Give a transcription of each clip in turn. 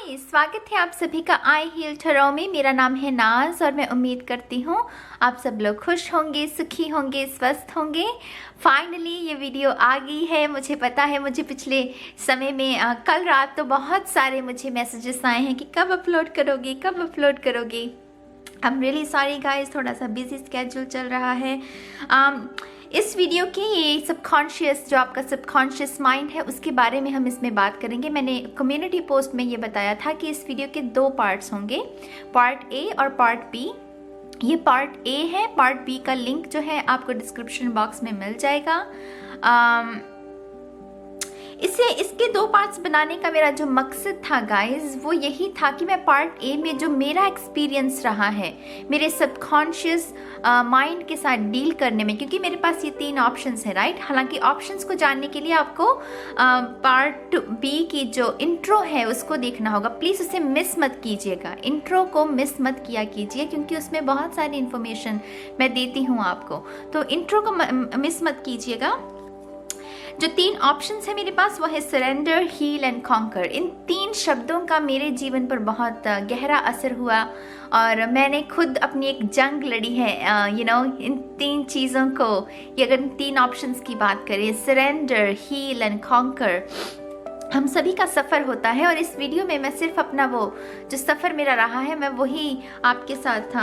हाय, स्वागत है आप सभी का आई हील ठहराव में। मेरा नाम है नाज और मैं उम्मीद करती हूँ आप सब लोग खुश होंगे, सुखी होंगे, स्वस्थ होंगे। फाइनली ये वीडियो आ गई है। मुझे पता है, मुझे पिछले समय में कल रात तो बहुत सारे मुझे मैसेजेस आए हैं कि कब अपलोड करोगे, कब अपलोड करोगे। I am really sorry guys, थोड़ा सा बिजी स्केड्यूल चल रहा है। इस वीडियो के ये सबकॉन्शियस, जो आपका सबकॉन्शियस माइंड है, उसके बारे में हम इसमें बात करेंगे। मैंने कम्युनिटी पोस्ट में ये बताया था कि इस वीडियो के 2 पार्ट्स होंगे, पार्ट ए और पार्ट बी। ये पार्ट ए है, पार्ट बी का लिंक जो है आपको डिस्क्रिप्शन बॉक्स में मिल जाएगा। इसके 2 पार्ट्स बनाने का मेरा जो मकसद था गाइज, वो यही था कि मैं पार्ट ए में जो मेरा एक्सपीरियंस रहा है मेरे सबकॉन्शियस माइंड के साथ डील करने में, क्योंकि मेरे पास ये 3 ऑप्शंस हैं, राइट। हालांकि ऑप्शंस को जानने के लिए आपको पार्ट बी की जो इंट्रो है उसको देखना होगा। प्लीज़ उसे मिस मत कीजिएगा, इंट्रो को मिस मत किया कीजिए, क्योंकि उसमें बहुत सारी इन्फॉर्मेशन मैं देती हूँ आपको। तो इंट्रो को मिस मत कीजिएगा। जो 3 ऑप्शंस है मेरे पास, वो है सरेंडर, हील एंड कॉन्कर। इन 3 शब्दों का मेरे जीवन पर बहुत गहरा असर हुआ और मैंने खुद अपनी एक जंग लड़ी है। इन 3 चीज़ों को, अगर इन 3 ऑप्शंस की बात करें, सरेंडर, हील एंड कॉन्कर, हम सभी का सफ़र होता है। और इस वीडियो में मैं सिर्फ अपना वो जो सफ़र मेरा रहा है, मैं वही आपके साथ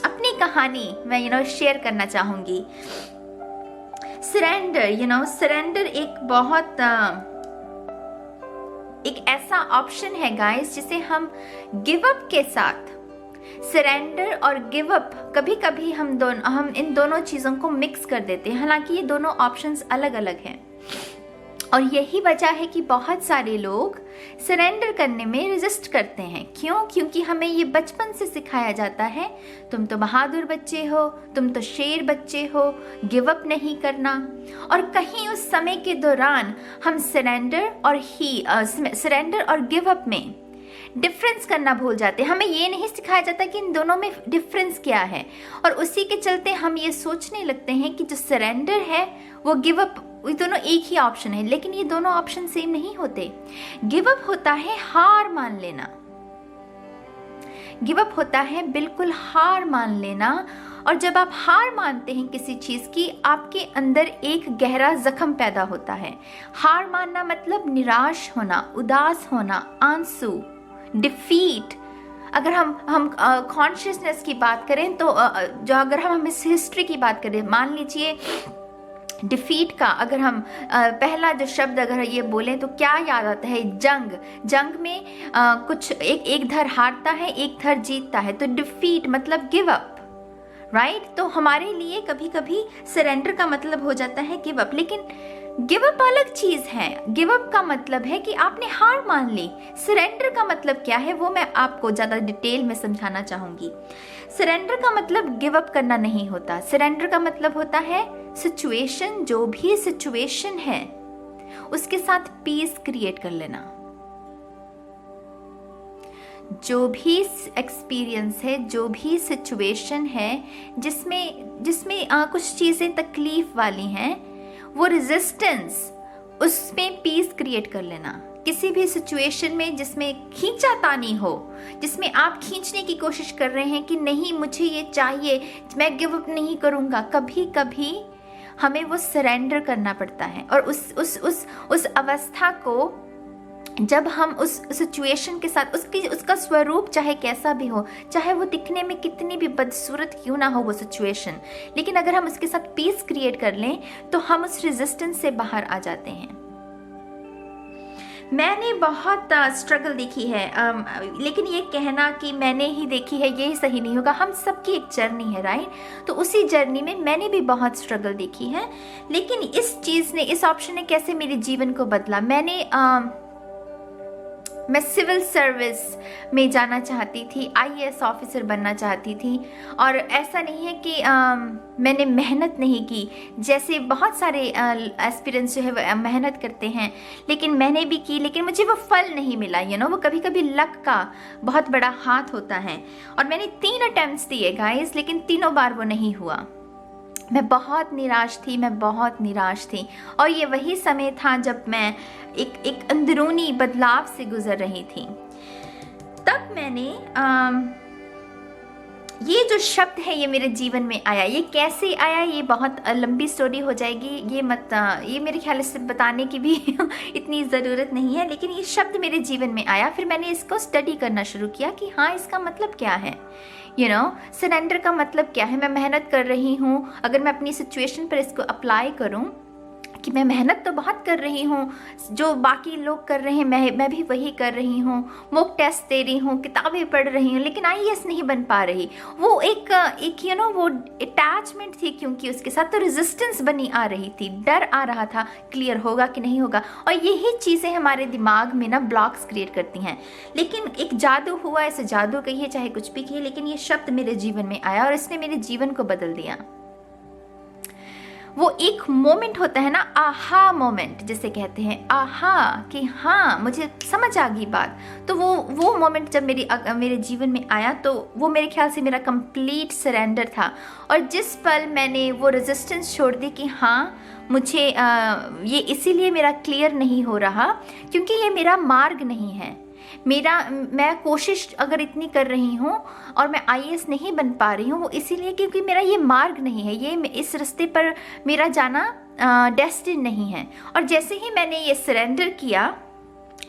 अपनी कहानी मैं शेयर करना चाहूँगी। सरेंडर, सरेंडर एक बहुत एक ऐसा ऑप्शन है गाइस, जिसे हम गिव अप के साथ, सरेंडर और गिव अप, कभी कभी हम इन दोनों चीज़ों को मिक्स कर देते हैं। हालांकि ये दोनों ऑप्शंस अलग अलग हैं और यही वजह है कि बहुत सारे लोग सरेंडर करने में रेजिस्ट करते हैं। क्यों? क्योंकि हमें ये बचपन से सिखाया जाता है, तुम तो बहादुर बच्चे हो, तुम तो शेर बच्चे हो, गिव अप नहीं करना। और कहीं उस समय के दौरान हम सरेंडर और गिव अप में डिफरेंस करना भूल जाते हैं। हमें ये नहीं सिखाया जाता कि इन दोनों में डिफरेंस क्या है, और उसी के चलते हम ये सोचने लगते हैं कि जो सरेंडर है वो गिव अप, ये दोनों एक ही ऑप्शन है। लेकिन ये दोनों ऑप्शन सेम नहीं होते। गिव अप होता है हार मान लेना, गिव अप होता है बिल्कुल हार मान लेना। और जब आप हार मानते हैं किसी चीज की, आपके अंदर एक गहरा जख्म पैदा होता है। हार मानना मतलब निराश होना, उदास होना, आंसू, डिफीट। अगर हम कॉन्शियसनेस की बात करें तो अगर हम इस हिस्ट्री की बात करें, मान लीजिए डिफीट का अगर हम पहला जो शब्द अगर ये बोलें तो क्या याद आता है? जंग में कुछ एक धर हारता है, एक धर जीतता है, तो डिफीट मतलब गिव अप, राइट। तो हमारे लिए कभी कभी सरेंडर का मतलब हो जाता है गिव अप, लेकिन गिव अप अलग चीज है। गिव अप का मतलब है कि आपने हार मान ली। सरेंडर का मतलब क्या है वो मैं आपको ज्यादा डिटेल में समझाना चाहूंगी। सरेंडर का मतलब गिव अप करना नहीं होता। सरेंडर का मतलब होता है सिचुएशन, जो भी सिचुएशन है उसके साथ पीस क्रिएट कर लेना। जो भी एक्सपीरियंस है, जो भी सिचुएशन है जिसमें कुछ चीजें तकलीफ वाली हैं, वो रेजिस्टेंस, उसमें पीस क्रिएट कर लेना। किसी भी सिचुएशन में जिसमें खींचातानी हो, जिसमें आप खींचने की कोशिश कर रहे हैं कि नहीं मुझे ये चाहिए, मैं गिव अप नहीं करूंगा, कभी कभी हमें वो सरेंडर करना पड़ता है। और उस अवस्था को जब हम उस सिचुएशन के साथ, उसका स्वरूप चाहे कैसा भी हो, चाहे वो दिखने में कितनी भी बदसूरत क्यों ना हो वो सिचुएशन, लेकिन अगर हम उसके साथ पीस क्रिएट कर लें तो हम उस रेजिस्टेंस से बाहर आ जाते हैं। मैंने बहुत स्ट्रगल देखी है, लेकिन ये कहना कि मैंने ही देखी है ये सही नहीं होगा। हम सबकी एक जर्नी है, राइट। तो उसी जर्नी में मैंने भी बहुत स्ट्रगल देखी है। लेकिन इस ऑप्शन ने कैसे मेरे जीवन को बदला। मैं सिविल सर्विस में जाना चाहती थी, IAS ऑफिसर बनना चाहती थी। और ऐसा नहीं है कि मैंने मेहनत नहीं की, जैसे बहुत सारे एस्पिरेंट्स जो है मेहनत करते हैं, लेकिन मैंने भी की, लेकिन मुझे वो फल नहीं मिला। वो कभी कभी लक का बहुत बड़ा हाथ होता है। और मैंने 3 अटेम्प्ट्स दिए गाइस, लेकिन तीनों बार वो नहीं हुआ। मैं बहुत निराश थी। और ये वही समय था जब मैं एक अंदरूनी बदलाव से गुजर रही थी। तब मैंने ये जो शब्द है ये मेरे जीवन में आया। ये कैसे आया ये बहुत लंबी स्टोरी हो जाएगी, ये मेरे ख्याल से बताने की भी इतनी ज़रूरत नहीं है, लेकिन ये शब्द मेरे जीवन में आया। फिर मैंने इसको स्टडी करना शुरू किया कि हाँ इसका मतलब क्या है, सरेंडर का मतलब क्या है। मैं मेहनत कर रही हूँ, अगर मैं अपनी सिचुएशन पर इसको अप्लाई करूँ कि मैं मेहनत तो बहुत कर रही हूँ, जो बाकी लोग कर रहे हैं मैं भी वही कर रही हूँ, मॉक टेस्ट दे रही हूँ, किताबें पढ़ रही हूँ, लेकिन आईएएस नहीं बन पा रही। वो एक वो अटैचमेंट थी, क्योंकि उसके साथ तो रेजिस्टेंस बनी आ रही थी, डर आ रहा था क्लियर होगा कि नहीं होगा। और यही चीज़ें हमारे दिमाग में ना ब्लॉक्स क्रिएट करती हैं। लेकिन एक जादू हुआ, ऐसे जादू कहिए चाहे कुछ भी कहिए, लेकिन ये शब्द मेरे जीवन में आया और इसने मेरे जीवन को बदल दिया। वो एक मोमेंट होता है ना, आहा मोमेंट जिसे कहते हैं, आहा कि हाँ मुझे समझ आ गई बात। तो वो मोमेंट जब मेरे जीवन में आया तो वो मेरे ख्याल से मेरा कंप्लीट सरेंडर था। और जिस पल मैंने वो रेजिस्टेंस छोड़ दी कि हाँ मुझे ये इसीलिए मेरा क्लियर नहीं हो रहा क्योंकि ये मेरा मार्ग नहीं है, मैं कोशिश अगर इतनी कर रही हूँ और मैं आईएएस नहीं बन पा रही हूँ, वो इसीलिए क्योंकि मेरा ये मार्ग नहीं है, ये इस रास्ते पर मेरा जाना डेस्टिन नहीं है। और जैसे ही मैंने ये सरेंडर किया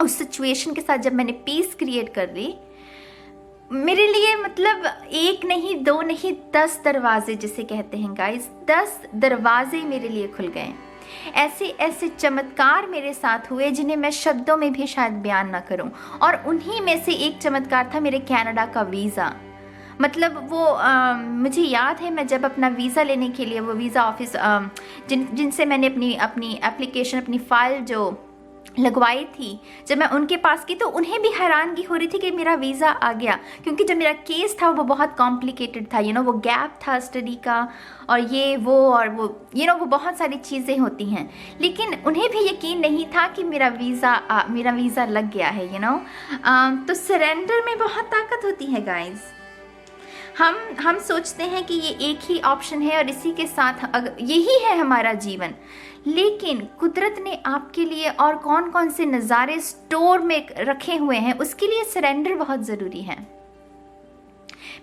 उस सिचुएशन के साथ, जब मैंने पीस क्रिएट कर ली, मेरे लिए मतलब एक नहीं, दो नहीं, 10 दरवाजे जिसे कहते हैं गाइस, 10 दरवाजे मेरे लिए खुल गए। ऐसे ऐसे चमत्कार मेरे साथ हुए जिन्हें मैं शब्दों में भी शायद बयान ना करूं। और उन्हीं में से एक चमत्कार था मेरे कनाडा का वीज़ा। मतलब वो मुझे याद है, मैं जब अपना वीज़ा लेने के लिए वो वीज़ा ऑफिस जिनसे मैंने अपनी एप्लीकेशन, अपनी फ़ाइल जो लगवाई थी, जब मैं उनके पास की तो उन्हें भी हैरानगी हो रही थी कि मेरा वीज़ा आ गया, क्योंकि जो मेरा केस था वो बहुत कॉम्प्लिकेटेड था। वो गैप था स्टडी का और वो बहुत सारी चीज़ें होती हैं, लेकिन उन्हें भी यकीन नहीं था कि मेरा वीज़ा लग गया है। तो सरेंडर में बहुत ताकत होती है गाइज। हम सोचते हैं कि ये एक ही ऑप्शन है और इसी के साथ यही है हमारा जीवन, लेकिन कुदरत ने आपके लिए और कौन कौन से नज़ारे स्टोर में रखे हुए हैं, उसके लिए सरेंडर बहुत ज़रूरी है।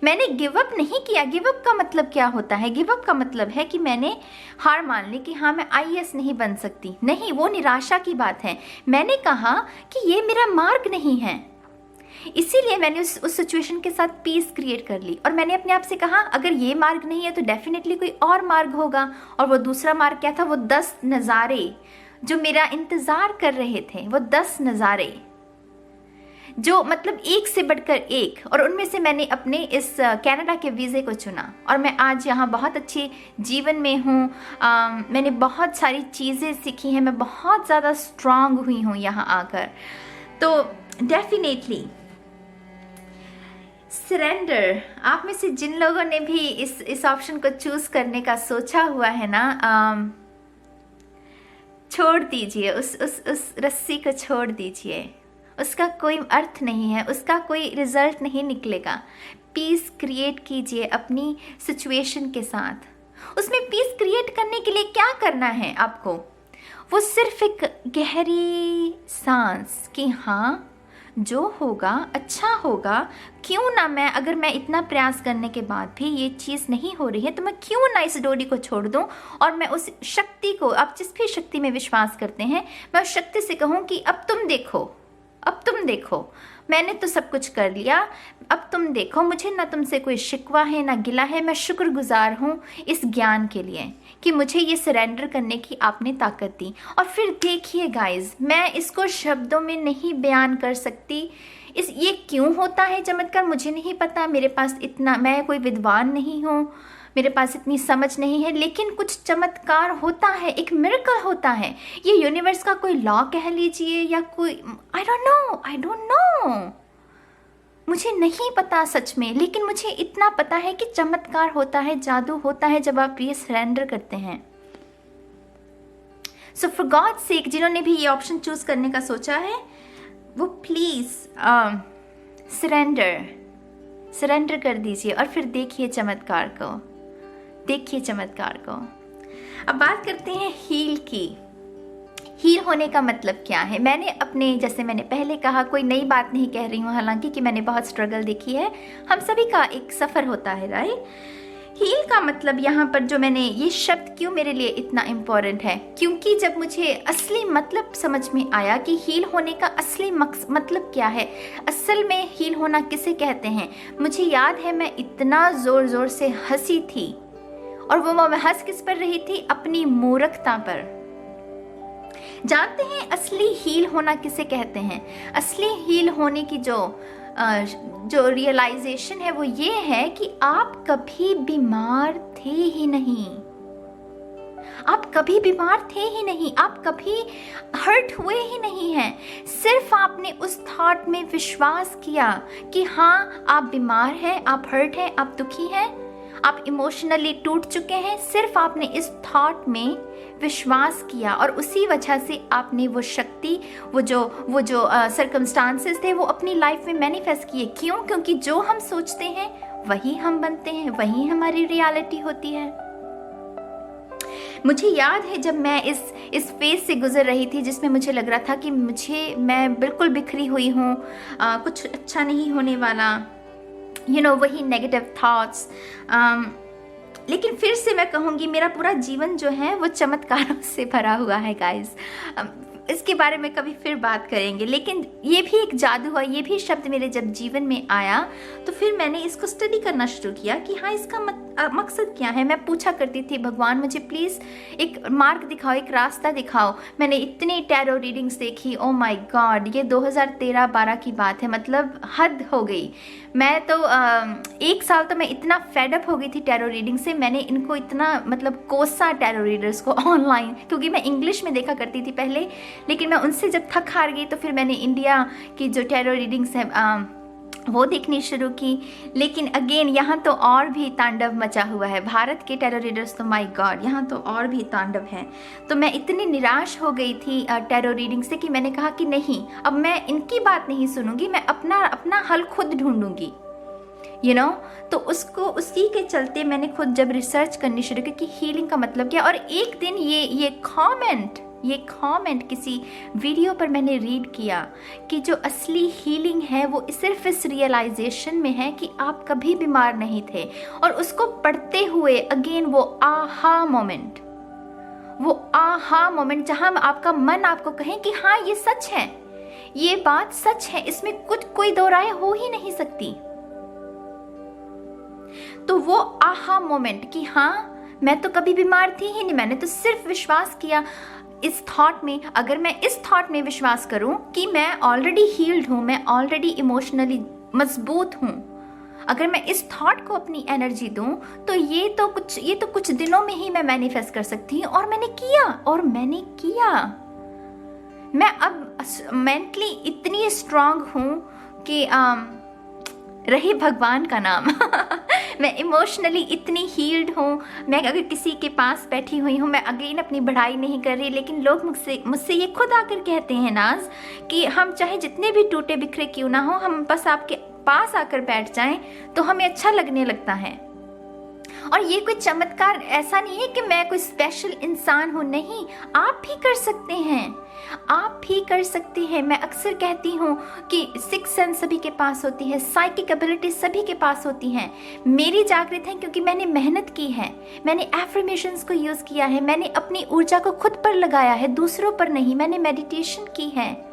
मैंने गिव अप नहीं किया। गिव अप का मतलब क्या होता है? गिव अप का मतलब है कि मैंने हार मान ली कि हाँ मैं आईएएस नहीं बन सकती। नहीं, वो निराशा की बात है। मैंने कहा कि ये मेरा मार्ग नहीं है, इसीलिए मैंने उस सिचुएशन के साथ पीस क्रिएट कर ली। और मैंने अपने आप से कहा अगर ये मार्ग नहीं है तो डेफिनेटली कोई और मार्ग होगा। और वो दूसरा मार्ग क्या था? वो 10 नज़ारे जो मेरा इंतज़ार कर रहे थे, वो 10 नज़ारे जो मतलब एक से बढ़कर एक। और उनमें से मैंने अपने इस कनाडा के वीज़े को चुना और मैं आज यहाँ बहुत अच्छे जीवन में हूँ। मैंने बहुत सारी चीज़ें सीखी हैं, मैं बहुत ज़्यादा स्ट्रांग हुई हूँ यहाँ आकर। तो डेफिनेटली सरेंडर, आप में से जिन लोगों ने भी इस ऑप्शन को चूज करने का सोचा हुआ है ना, छोड़ दीजिए, उस रस्सी को छोड़ दीजिए। उसका कोई अर्थ नहीं है, उसका कोई रिजल्ट नहीं निकलेगा। पीस क्रिएट कीजिए अपनी सिचुएशन के साथ। उसमें पीस क्रिएट करने के लिए क्या करना है आपको? वो सिर्फ एक गहरी सांस कि हाँ जो होगा अच्छा होगा। क्यों ना अगर मैं इतना प्रयास करने के बाद भी ये चीज़ नहीं हो रही है तो मैं क्यों ना इस डोरी को छोड़ दूं और मैं उस शक्ति को, आप जिस भी शक्ति में विश्वास करते हैं, मैं उस शक्ति से कहूं कि अब तुम देखो, मैंने तो सब कुछ कर लिया, अब तुम देखो, मुझे ना तुमसे कोई शिकवा है ना गिला है। मैं शुक्रगुजार हूँ इस ज्ञान के लिए कि मुझे ये सरेंडर करने की आपने ताकत दी। और फिर देखिए गाइज, मैं इसको शब्दों में नहीं बयान कर सकती। ये क्यों होता है चमत्कार मुझे नहीं पता। मेरे पास इतना, मैं कोई विद्वान नहीं हूँ, मेरे पास इतनी समझ नहीं है, लेकिन कुछ चमत्कार होता है, एक मिरेकल होता है। ये यूनिवर्स का कोई लॉ कह लीजिए या कोई, आई डोंट नो, मुझे नहीं पता सच में, लेकिन मुझे इतना पता है कि चमत्कार होता है, जादू होता है जब आप ये सरेंडर करते हैं। सो फॉर गॉड सेक, जिन्होंने भी ये ऑप्शन चूज करने का सोचा है, वो प्लीज सरेंडर कर दीजिए और फिर देखिए चमत्कार को। अब बात करते हैं हील की। हील होने का मतलब क्या है? मैंने अपने, जैसे मैंने पहले कहा, कोई नई बात नहीं कह रही हूँ, हालांकि कि मैंने बहुत स्ट्रगल देखी है। हम सभी का एक सफ़र होता है, राइट? हील का मतलब यहाँ पर जो मैंने ये शब्द क्यों मेरे लिए इतना इम्पोर्टेंट है, क्योंकि जब मुझे असली मतलब समझ में आया कि हील होने का असली मतलब क्या है, असल में हील होना किसे कहते हैं। मुझे याद है मैं इतना ज़ोर ज़ोर से हंसी थी, और वो मैं हंस किस पर रही थी? अपनी मूर्खता पर। जानते हैं असली हील होना किसे कहते हैं? असली हील होने की जो रियलाइजेशन है वो ये है कि आप कभी बीमार थे ही नहीं। आप कभी बीमार थे ही नहीं, आप कभी हर्ट हुए ही नहीं हैं। सिर्फ आपने उस थॉट में विश्वास किया कि हाँ आप बीमार हैं, आप हर्ट हैं, आप दुखी हैं, आप इमोशनली टूट चुके हैं। सिर्फ आपने इस थॉट में विश्वास किया, और उसी वजह से आपने वो शक्ति, वो जो सर्कमस्टांसेस थे वो अपनी लाइफ में मैनिफेस्ट किए। क्यों? क्योंकि जो हम सोचते हैं वही हम बनते हैं, वही हमारी रियलिटी होती है। मुझे याद है जब मैं इस फेज से गुजर रही थी जिसमें मुझे लग रहा था कि मैं बिल्कुल बिखरी हुई हूँ, कुछ अच्छा नहीं होने वाला, वही नेगेटिव थॉट्स। लेकिन फिर से मैं कहूँगी मेरा पूरा जीवन जो है वो चमत्कारों से भरा हुआ है गाइस। इसके बारे में कभी फिर बात करेंगे, लेकिन ये भी एक जादू है। ये भी शब्द मेरे जब जीवन में आया तो फिर मैंने इसको स्टडी करना शुरू किया कि हाँ इसका मकसद क्या है। मैं पूछा करती थी, भगवान मुझे प्लीज़ एक मार्ग दिखाओ, एक रास्ता दिखाओ। मैंने इतनी टैरो रीडिंग्स देखी, ओ माय गॉड, ये 2013-12 की बात है, मतलब हद हो गई। मैं तो 1 साल तो मैं इतना फेडअप हो गई थी टैरो रीडिंग से। मैंने इनको इतना मतलब कोसा टैरो रीडर्स को ऑनलाइन, क्योंकि मैं इंग्लिश में देखा करती थी पहले, लेकिन मैं उनसे जब थक हार गई तो फिर मैंने इंडिया की जो टैरो रीडिंग्स है वो देखनी शुरू की। लेकिन अगेन यहाँ तो और भी तांडव मचा हुआ है। भारत के टैरो रीडर्स तो माय गॉड, यहाँ तो और भी तांडव है। तो मैं इतनी निराश हो गई थी टैरो रीडिंग से कि मैंने कहा कि नहीं, अब मैं इनकी बात नहीं सुनूंगी, मैं अपना हल खुद ढूंढूंगी। तो उसी के चलते मैंने खुद जब रिसर्च करनी शुरू की कि हीलिंग का मतलब क्या। और एक दिन ये कमेंट किसी वीडियो पर मैंने रीड किया कि जो असली हीलिंग है वो सिर्फ इस रियलाइजेशन में है कि आप कभी बीमार नहीं थे। और उसको पढ़ते हुए अगेन वो आहा मोमेंट जहां आपका मन आपको कहे कि हाँ ये सच है, ये बात सच है, इसमें कोई दो राय हो ही नहीं सकती। तो वो आहा मोमेंट कि हाँ मैं तो कभी बीमार थी ही नहीं, मैंने तो सिर्फ विश्वास किया इस थॉट में। अगर मैं इस थॉट में विश्वास करूं कि मैं ऑलरेडी हील्ड हूं, मैं ऑलरेडी इमोशनली मजबूत हूं, अगर मैं इस थॉट को अपनी एनर्जी दूं तो ये तो कुछ दिनों में ही मैं मैनिफेस्ट कर सकती हूं। और मैंने किया। मैं अब मेंटली इतनी स्ट्रांग हूं कि रही भगवान का नाम मैं इमोशनली इतनी हील्ड हूँ। मैं अगर किसी के पास बैठी हुई हूँ, मैं अगेन अपनी बढ़ाई नहीं कर रही, लेकिन लोग मुझसे ये खुद आकर कहते हैं नाज कि हम चाहे जितने भी टूटे बिखरे क्यों ना हो, हम बस आपके पास आकर बैठ जाएं तो हमें अच्छा लगने लगता है। और ये कोई चमत्कार ऐसा नहीं है कि मैं कोई स्पेशल इंसान हूँ, नहीं, आप भी कर सकते हैं। मैं अक्सर कहती हूँ कि सिक्स सेंस सभी के पास होती है, साइकिक एबिलिटी सभी के पास होती हैं। मेरी जागृत है क्योंकि मैंने मेहनत की है, मैंने एफर्मेशंस को यूज़ किया है, मैंने अपनी ऊर्जा को खुद पर लगाया है, दूसरों पर नहीं। मैंने मेडिटेशन की है,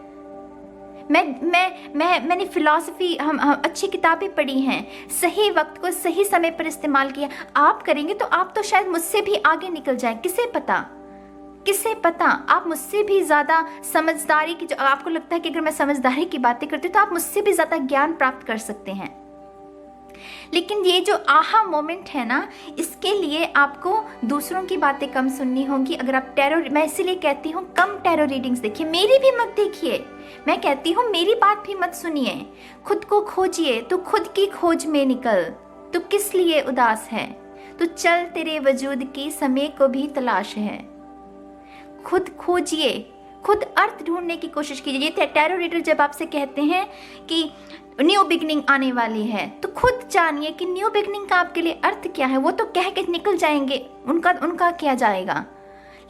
मैंने फिलॉसफी, हम अच्छी किताबें पढ़ी हैं, सही वक्त को सही समय पर इस्तेमाल किया। आप करेंगे तो आप तो शायद मुझसे भी आगे निकल जाएं, किसे पता आप मुझसे भी ज़्यादा समझदारी की, जो आपको लगता है कि अगर मैं समझदारी की बातें करती हूँ तो आप मुझसे भी ज़्यादा ज्ञान प्राप्त कर सकते हैं। लेकिन ये जो आहा मोमेंट है ना, इसके लिए आपको दूसरों की बातें कम सुननी होंगी। अगर आप मैं इसीलिए कहती हूँ कम टैरो रीडिंग्स देखिए, मेरी भी मत देखिए। मैं कहती हूँ मेरी बात भी मत सुनिए, खुद को खोजिए। तो खुद की खोज में निकल, तो किस लिए उदास है, तो चल तेरे वजूद की समय को भी तलाश है। खुद खोजिए, खुद अर्थ ढूंढने की कोशिश कीजिए। ये टैरो रीडर जब आपसे कहते हैं कि न्यू बिगनिंग आने वाली है, तो खुद जानिए कि न्यू बिगनिंग का आपके लिए अर्थ क्या है। वो तो कह के निकल जाएंगे, उनका क्या जाएगा,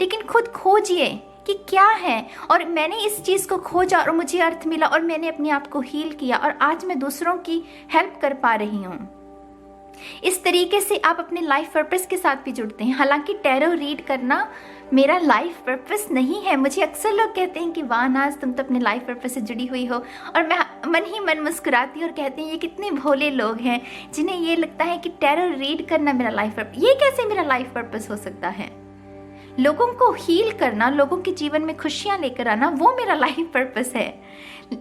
लेकिन खुद खोजिए कि क्या है, और मैंने इस चीज़ को खोजा और मुझे अर्थ मिला और मैंने अपने आप को हील किया और आज मैं दूसरों की हेल्प कर पा रही हूँ। इस तरीके से आप अपने लाइफ पर्पस के साथ भी जुड़ते हैं। हालांकि टैरो रीड करना मेरा लाइफ पर्पस नहीं है। मुझे अक्सर लोग कहते हैं कि वाह नाज, तुम तो अपने लाइफ पर्पस से जुड़ी हुई हो, और मैं मन ही मन मुस्कुराती हूँ और कहती हूँ ये कितने भोले लोग हैं जिन्हें ये लगता है कि टैरो रीड करना मेरा लाइफ पर्पस, ये कैसे मेरा लाइफ पर्पस हो सकता है। लोगों को हील करना, लोगों के जीवन में खुशियाँ लेकर आना, वो मेरा लाइफ पर्पस है।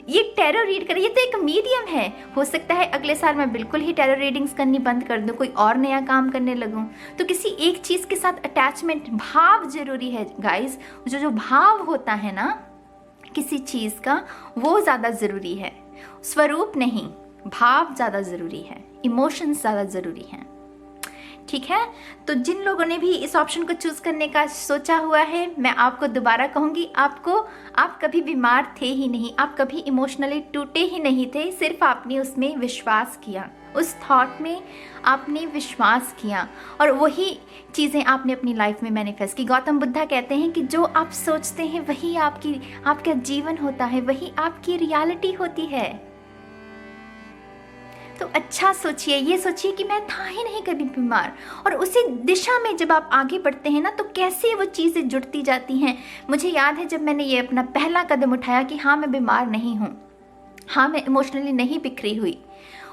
ये टैरो रीड कर, ये तो एक मीडियम है। हो सकता है अगले साल मैं बिल्कुल ही टैरो रीडिंग्स करनी बंद कर दूं, कोई और नया काम करने लगूं। तो किसी एक चीज़ के साथ अटैचमेंट, भाव जरूरी है गाइस। जो भाव होता है ना किसी चीज़ का, वो ज़्यादा ज़रूरी है, स्वरूप नहीं, भाव ज़्यादा ज़रूरी है, इमोशंस ज़्यादा ज़रूरी हैं। ठीक है, तो जिन लोगों ने भी इस ऑप्शन को चूज करने का सोचा हुआ है, मैं आपको दोबारा कहूँगी, आप कभी बीमार थे ही नहीं, आप कभी इमोशनली टूटे ही नहीं थे, सिर्फ आपने उसमें विश्वास किया, उस थॉट में आपने विश्वास किया और वही चीज़ें आपने अपनी लाइफ में मैनिफेस्ट की। गौतम बुद्धा कहते हैं कि जो आप सोचते हैं वही आपका जीवन होता है, वही आपकी रियलिटी होती है। तो अच्छा सोचिए, ये सोचिए कि मैं था ही नहीं कभी बीमार, और उसी दिशा में जब आप आगे बढ़ते हैं ना तो कैसे वो चीज़ें जुड़ती जाती हैं। मुझे याद है जब मैंने ये अपना पहला कदम उठाया कि हाँ मैं बीमार नहीं हूँ, हाँ मैं इमोशनली नहीं बिखरी हुई,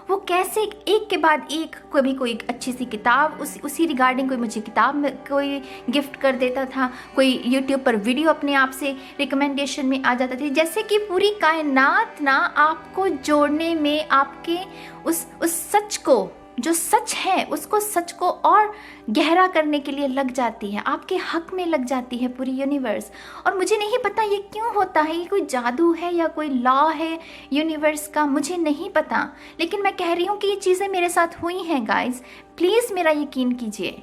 वो कैसे एक के बाद एक, कभी कोई अच्छी सी किताब उसी रिगार्डिंग कोई मुझे किताब में कोई गिफ्ट कर देता था, कोई यूट्यूब पर वीडियो अपने आप से रिकमेंडेशन में आ जाता था, जैसे कि पूरी कायनात ना आपको जोड़ने में, आपके उस सच को, जो सच है उसको, सच को और गहरा करने के लिए लग जाती है, आपके हक में लग जाती है पूरी यूनिवर्स। और मुझे नहीं पता ये क्यों होता है, ये कोई जादू है या कोई लॉ है यूनिवर्स का, मुझे नहीं पता, लेकिन मैं कह रही हूँ कि ये चीज़ें मेरे साथ हुई हैं गाइज, प्लीज़ मेरा यकीन कीजिए,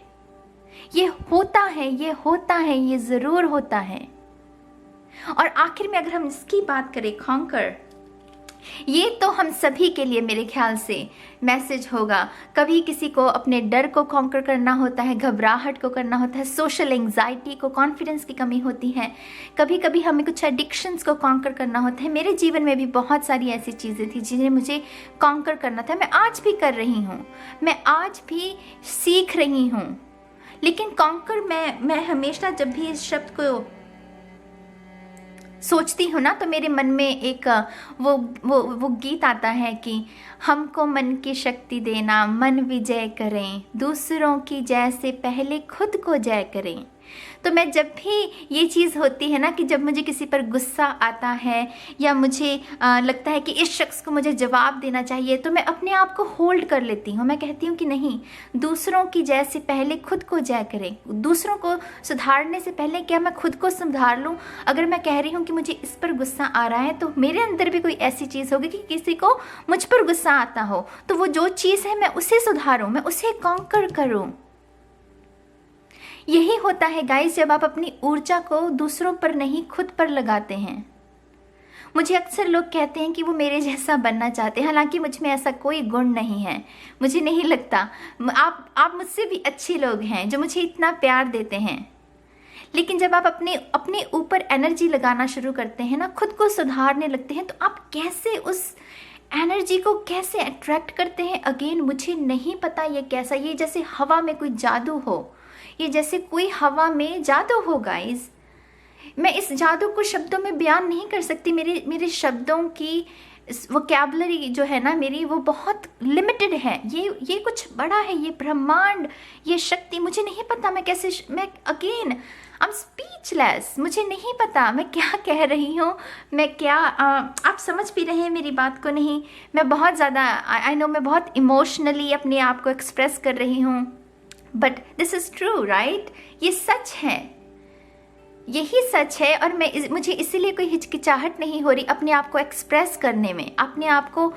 ये होता है, ये होता है, ये ज़रूर होता है। और आखिर में अगर हम इसकी बात करें, कॉन्कर, ये तो हम सभी के लिए मेरे ख्याल से मैसेज होगा। कभी किसी को अपने डर को कॉन्कर करना होता है, घबराहट को करना होता है, सोशल एंजाइटी को, कॉन्फिडेंस की कमी होती है, कभी कभी हमें कुछ एडिक्शंस को कॉन्कर करना होता है। मेरे जीवन में भी बहुत सारी ऐसी चीज़ें थी जिन्हें मुझे कॉन्कर करना था। मैं आज भी कर रही हूँ, मैं आज भी सीख रही हूँ, लेकिन कॉन्कर मैं हमेशा जब भी इस शब्द को सोचती हूँ ना तो मेरे मन में एक वो गीत आता है कि हमको मन की शक्ति देना, मन विजय करें, दूसरों की जय से पहले खुद को जय करें। तो मैं जब भी ये चीज़ होती है ना कि जब मुझे किसी पर गुस्सा आता है या मुझे लगता है कि इस शख्स को मुझे जवाब देना चाहिए, तो मैं अपने आप को होल्ड कर लेती हूँ। मैं कहती हूँ कि नहीं, दूसरों की जय से पहले खुद को जय करें। दूसरों को सुधारने से पहले क्या मैं खुद को सुधार लूँ। अगर मैं कह रही हूँ कि मुझे इस पर गुस्सा आ रहा है, तो मेरे अंदर भी कोई ऐसी चीज़ होगी कि किसी को मुझ पर गुस्सा आता हो, तो वो जो चीज़ है मैं उसे सुधारूँ, मैं उसे कॉन्कर करूँ। यही होता है गाइस जब आप अपनी ऊर्जा को दूसरों पर नहीं खुद पर लगाते हैं। मुझे अक्सर लोग कहते हैं कि वो मेरे जैसा बनना चाहते हैं, हालांकि मुझ में ऐसा कोई गुण नहीं है। मुझे नहीं लगता, आप मुझसे भी अच्छे लोग हैं जो मुझे इतना प्यार देते हैं। लेकिन जब आप अपने ऊपर एनर्जी लगाना शुरू करते हैं ना, खुद को सुधारने लगते हैं, तो आप कैसे उस एनर्जी को कैसे अट्रैक्ट करते हैं, अगेन मुझे नहीं पता ये कैसा। ये जैसे हवा में कोई जादू हो, ये जैसे कोई हवा में जादू हो गाइस। मैं इस जादू को शब्दों में बयान नहीं कर सकती। मेरे शब्दों की वोकैबुलरी जो है ना मेरी, वो बहुत लिमिटेड है। ये कुछ बड़ा है, ये ब्रह्मांड, ये शक्ति, मुझे नहीं पता मैं अगेन आई एम स्पीचलेस। मुझे नहीं पता मैं क्या कह रही हूँ, मैं क्या आप समझ भी रहे हैं मेरी बात को नहीं। मैं बहुत ज़्यादा आई नो मैं बहुत इमोशनली अपने आप को एक्सप्रेस कर रही हूँ, but this is true right. ये सच है, यही सच है। और मुझे इसीलिए कोई हिचकिचाहट नहीं हो रही अपने आप को एक्सप्रेस करने में, अपने आप को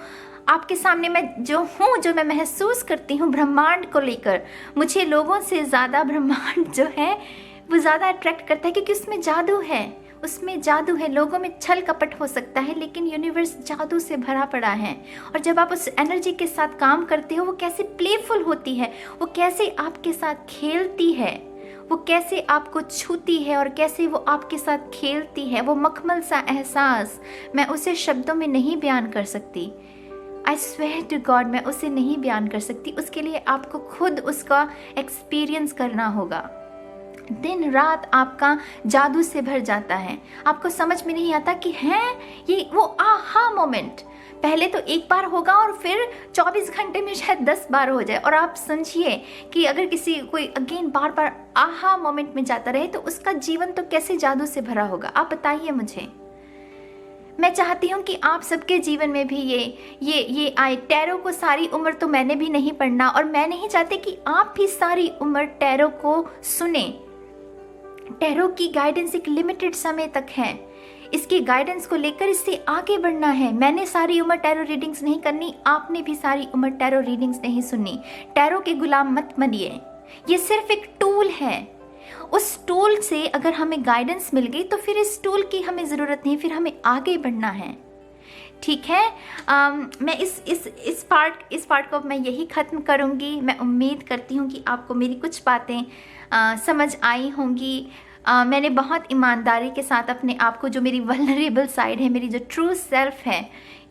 आपके सामने मैं जो हूँ, जो मैं महसूस करती हूँ ब्रह्मांड को लेकर। मुझे लोगों से ज़्यादा ब्रह्मांड जो है वो ज़्यादा अट्रैक्ट करता है, क्योंकि उसमें जादू है, उसमें जादू है। लोगों में छल कपट हो सकता है, लेकिन यूनिवर्स जादू से भरा पड़ा है। और जब आप उस एनर्जी के साथ काम करते हो, वो कैसे प्लेफुल होती है, वो कैसे आपके साथ खेलती है, वो कैसे आपको छूती है और कैसे वो आपके साथ खेलती है, वो मखमल सा एहसास, मैं उसे शब्दों में नहीं बयान कर सकती। आई स्वेयर टू गॉड, मैं उसे नहीं बयान कर सकती। उसके लिए आपको खुद उसका एक्सपीरियंस करना होगा। दिन रात आपका जादू से भर जाता है, आपको समझ में नहीं आता कि है ये वो आहा मोमेंट पहले तो एक बार होगा और फिर 24 घंटे में शायद 10 बार हो जाए। और आप समझिए कि अगर कोई अगेन बार बार आहा मोमेंट में जाता रहे तो उसका जीवन तो कैसे जादू से भरा होगा, आप बताइए मुझे। मैं चाहती हूँ कि आप सबके जीवन में भी ये आए। टैरो को सारी उम्र तो मैंने भी नहीं पढ़ना, और मैं नहीं चाहती कि आप भी सारी उम्र टैरो को सुने। टैरो की गाइडेंस एक लिमिटेड समय तक है, इसकी गाइडेंस को लेकर इससे आगे बढ़ना है। मैंने सारी उम्र टैरो रीडिंग्स नहीं करनी, आपने भी सारी उम्र टैरो रीडिंग्स नहीं सुननी। टैरो के गुलाम मत बनिए, ये सिर्फ एक टूल है। उस टूल से अगर हमें गाइडेंस मिल गई तो फिर इस टूल की हमें ज़रूरत नहीं, फिर हमें आगे बढ़ना है। ठीक है, मैं इस पार्ट को मैं यही ख़त्म करूँगी। मैं उम्मीद करती हूँ कि आपको मेरी कुछ बातें समझ आई होंगी। मैंने बहुत ईमानदारी के साथ अपने आप को, जो मेरी वल्नरेबल साइड है, मेरी जो ट्रू सेल्फ है,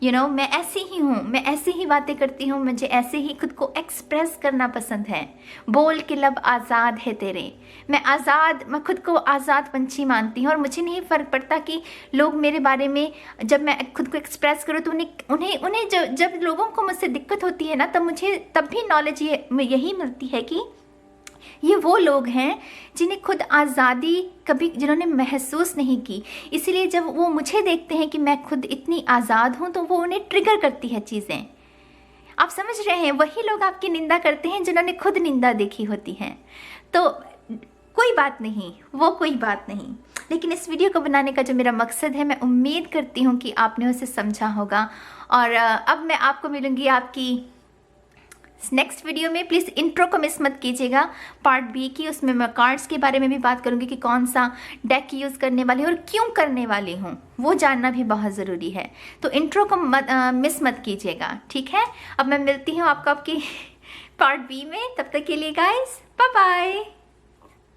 मैं ऐसी ही हूँ, मैं ऐसी ही बातें करती हूँ, मुझे ऐसे ही खुद को एक्सप्रेस करना पसंद है। बोल के लब आज़ाद है तेरे, मैं खुद को आज़ाद पंछी मानती हूँ। और मुझे नहीं फ़र्क पड़ता कि लोग मेरे बारे में, जब मैं खुद को एक्सप्रेस करूँ तो उन्हें जब लोगों को मुझसे दिक्कत होती है ना, तब भी नॉलेज यही मिलती है कि ये वो लोग हैं जिन्हें खुद आज़ादी जिन्होंने महसूस नहीं की। इसीलिए जब वो मुझे देखते हैं कि मैं खुद इतनी आज़ाद हूँ तो वो उन्हें ट्रिगर करती है चीज़ें। आप समझ रहे हैं, वही लोग आपकी निंदा करते हैं जिन्होंने खुद निंदा देखी होती है। तो कोई बात नहीं, वो कोई बात नहीं। लेकिन इस वीडियो को बनाने का जो मेरा मकसद है, मैं उम्मीद करती हूँ कि आपने उसे समझा होगा। और अब मैं आपको मिलूँगी आपकी नेक्स्ट वीडियो में। प्लीज़ इंट्रो को मिस मत कीजिएगा, पार्ट बी की। उसमें मैं कार्ड्स के बारे में भी बात करूंगी कि कौन सा डेक यूज़ करने वाली हूँ और क्यों करने वाली हूँ, वो जानना भी बहुत ज़रूरी है। तो इंट्रो को मिस मत कीजिएगा, ठीक है। अब मैं मिलती हूँ आपको आपकी पार्ट बी में। तब तक के लिए गाइस, बाय बाय।